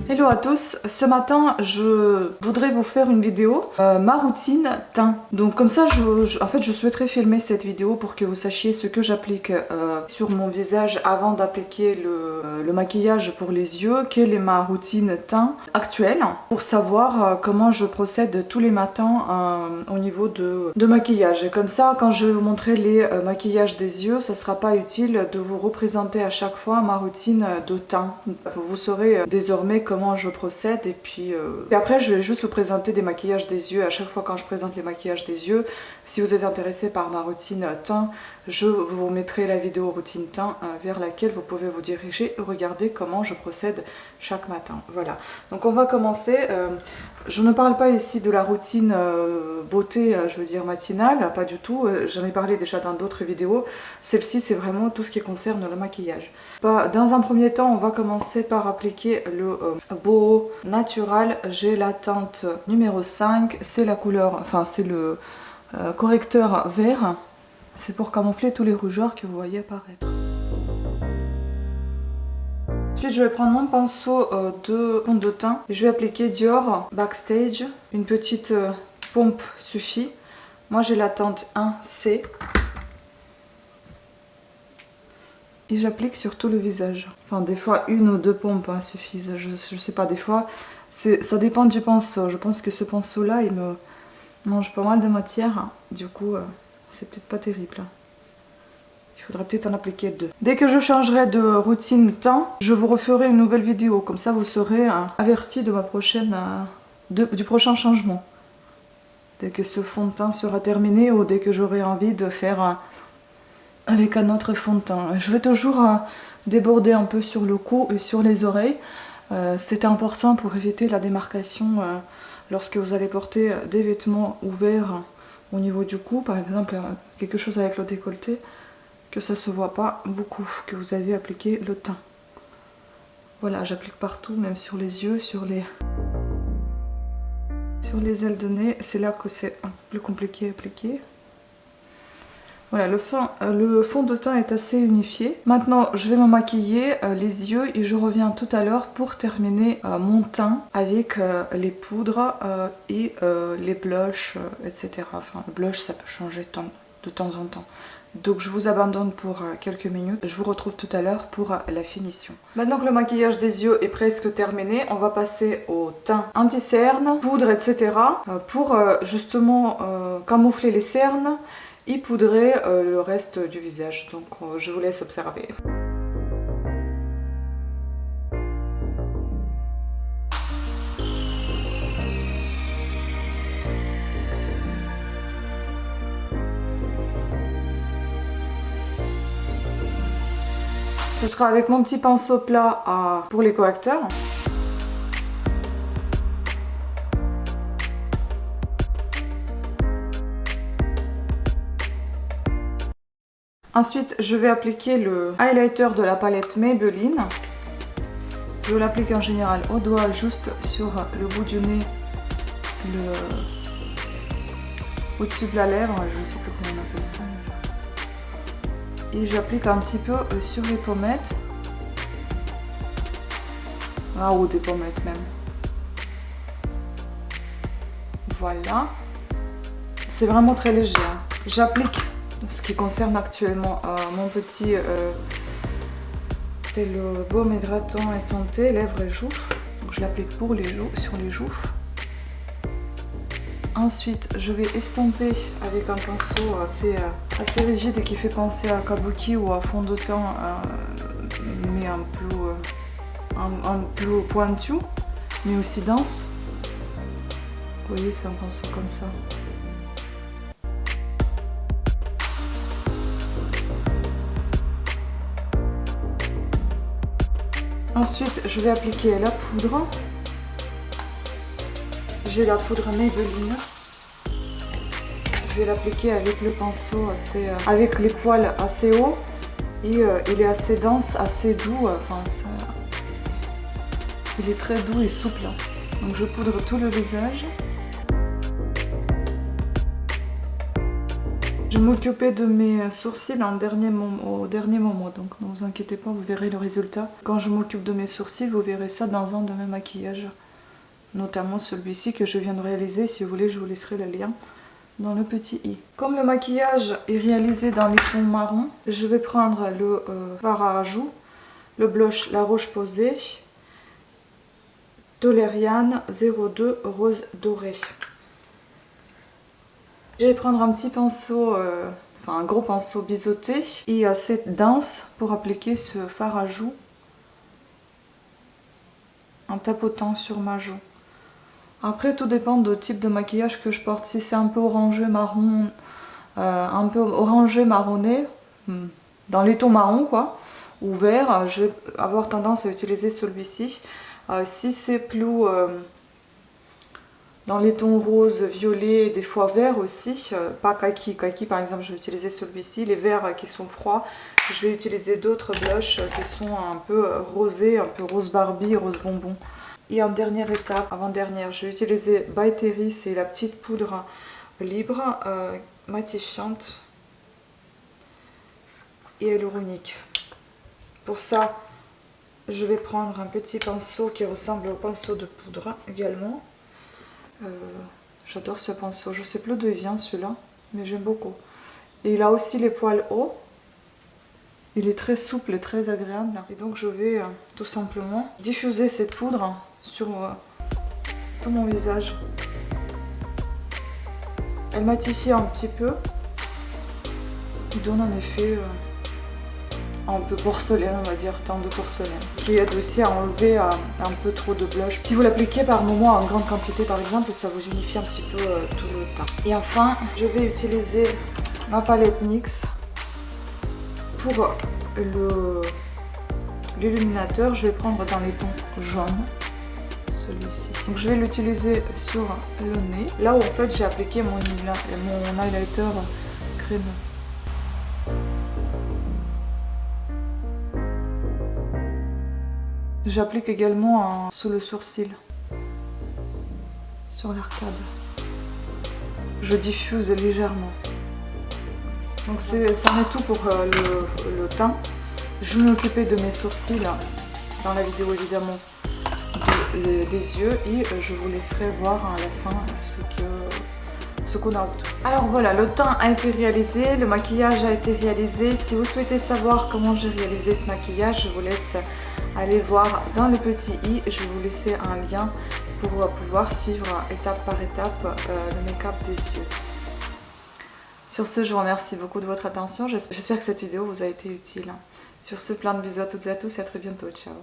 Hello à tous, ce matin je voudrais vous faire une vidéo, ma routine teint. Donc comme ça en fait je souhaiterais filmer cette vidéo pour que vous sachiez ce que j'applique sur mon visage avant d'appliquer le maquillage pour les yeux, quelle est ma routine teint actuelle, pour savoir comment je procède tous les matins au niveau de maquillage. Et comme ça quand je vais vous montrer les maquillages des yeux, ça sera pas utile de vous représenter à chaque fois ma routine de teint. Vous saurez désormais comment je procède et puis après je vais juste vous présenter des maquillages des yeux à chaque fois quand je présente les maquillages des yeux. Si vous êtes intéressé par ma routine teint, je vous mettrai la vidéo routine teint vers laquelle vous pouvez vous diriger et regarder comment je procède chaque matin. Voilà, donc on va commencer. Je ne parle pas ici de la routine beauté, je veux dire matinale, pas du tout. J'en ai parlé déjà dans d'autres vidéos. Celle-ci, c'est vraiment tout ce qui concerne le maquillage. Dans un premier temps, on va commencer par appliquer le Boho Natural. J'ai la teinte numéro 5. C'est la couleur, enfin c'est le correcteur vert. C'est pour camoufler tous les rougeurs que vous voyez apparaître. Ensuite, je vais prendre mon pinceau de fond de teint et je vais appliquer Dior Backstage. Une petite pompe suffit. Moi, j'ai la teinte 1C. Et j'applique sur tout le visage. Enfin, des fois, une ou deux pompes suffisent. Je sais pas, des fois, ça dépend du pinceau. Je pense que ce pinceau-là, il me mange pas mal de matière. Du coup, c'est peut-être pas terrible. Il faudrait peut-être en appliquer deux. Dès que je changerai de routine teint, je vous referai une nouvelle vidéo. Comme ça, vous serez avertis de ma prochaine, du prochain changement. Dès que ce fond de teint sera terminé ou dès que j'aurai envie de faire avec un autre fond de teint. Je vais toujours déborder un peu sur le cou et sur les oreilles. C'est important pour éviter la démarcation lorsque vous allez porter des vêtements ouverts au niveau du cou. Par exemple, quelque chose avec le décolleté. Que ça se voit pas beaucoup, que vous avez appliqué le teint. Voilà, j'applique partout, même sur les yeux, sur les ailes de nez. C'est là que c'est plus compliqué à appliquer. Voilà, le fond de teint est assez unifié. Maintenant, je vais me maquiller les yeux et je reviens tout à l'heure pour terminer mon teint avec les poudres et les blushs, etc. Enfin, le blush, ça peut changer de temps en temps. Donc je vous abandonne pour quelques minutes. Je vous retrouve tout à l'heure pour la finition. Maintenant que le maquillage des yeux est presque terminé, on va passer au teint anti-cerne, poudre, etc. Pour justement camoufler les cernes et poudrer le reste du visage. Donc je vous laisse observer. Ce sera avec mon petit pinceau plat pour les correcteurs. Ensuite, je vais appliquer le highlighter de la palette Maybelline. Je l'applique en général au doigt, juste sur le bout du nez, au-dessus de la lèvre, je ne sais plus comment on appelle ça. Et j'applique un petit peu sur les pommettes. Ou des pommettes même. Voilà. C'est vraiment très léger. J'applique ce qui concerne actuellement mon petit... c'est le baume hydratant et teinté, lèvres et joues. Donc je l'applique pour les joues, sur les joues. Ensuite, je vais estomper avec un pinceau assez rigide et qui fait penser à kabuki ou à fond de teint, mais un peu pointu, mais aussi dense. Vous voyez, c'est un pinceau comme ça. Ensuite, je vais appliquer la poudre. J'ai la poudre Maybelline. Je vais l'appliquer avec le pinceau avec les poils assez hauts et il est assez dense, assez doux. Enfin, il est très doux et souple. Donc je poudre tout le visage. Je m'occupais de mes sourcils au dernier moment, donc ne vous inquiétez pas, vous verrez le résultat. Quand je m'occupe de mes sourcils, vous verrez ça dans un de mes maquillages. Notamment celui-ci que je viens de réaliser. Si vous voulez, je vous laisserai le lien dans le petit i. Comme le maquillage est réalisé dans les tons marron, je vais prendre le fard à joues, le blush La Roche-Posay, Toleriane 02 Rose Doré. Je vais prendre un petit pinceau, enfin un gros pinceau biseauté et assez dense pour appliquer ce fard à joues en tapotant sur ma joue. Après, tout dépend du type de maquillage que je porte. Si c'est un peu orangé marron, un peu orangé marronné, dans les tons marron quoi, ou vert, je vais avoir tendance à utiliser celui-ci. Si c'est plus dans les tons rose, violet, des fois vert aussi, pas kaki. Kaki par exemple, je vais utiliser celui-ci. Les verts qui sont froids, je vais utiliser d'autres blushs qui sont un peu rosés, un peu rose Barbie, rose bonbon. Et en dernière étape, avant-dernière, je vais utiliser By Terry, c'est la petite poudre libre, matifiante et hyaluronique. Pour ça, je vais prendre un petit pinceau qui ressemble au pinceau de poudre également. J'adore ce pinceau, je sais plus d'où il vient celui-là, mais j'aime beaucoup. Et il a aussi les poils hauts. Il est très souple et très agréable. Et donc je vais tout simplement diffuser cette poudre sur tout mon visage. Elle matifie un petit peu. Il donne un effet un peu porcelaine, on va dire, teint de porcelaine. Qui aide aussi à enlever un peu trop de blush. Si vous l'appliquez par moment en grande quantité par exemple, ça vous unifie un petit peu tout le teint. Et enfin, je vais utiliser ma palette NYX. Pour l'illuminateur, je vais prendre dans les tons jaunes, celui-ci. Donc je vais l'utiliser sur le nez, là où en fait j'ai appliqué mon highlighter crémeux. J'applique également sous le sourcil, sur l'arcade. Je diffuse légèrement. Donc ça en est tout pour le teint. Je vais m'occuper de mes sourcils dans la vidéo évidemment des yeux et je vous laisserai voir à la fin ce qu'on a autour. Alors voilà, le teint a été réalisé, le maquillage a été réalisé. Si vous souhaitez savoir comment j'ai réalisé ce maquillage, je vous laisse aller voir dans le petit i. Je vais vous laisser un lien pour pouvoir suivre étape par étape le make-up des yeux. Sur ce, je vous remercie beaucoup de votre attention. J'espère que cette vidéo vous a été utile. Sur ce, plein de bisous à toutes et à tous et à très bientôt. Ciao.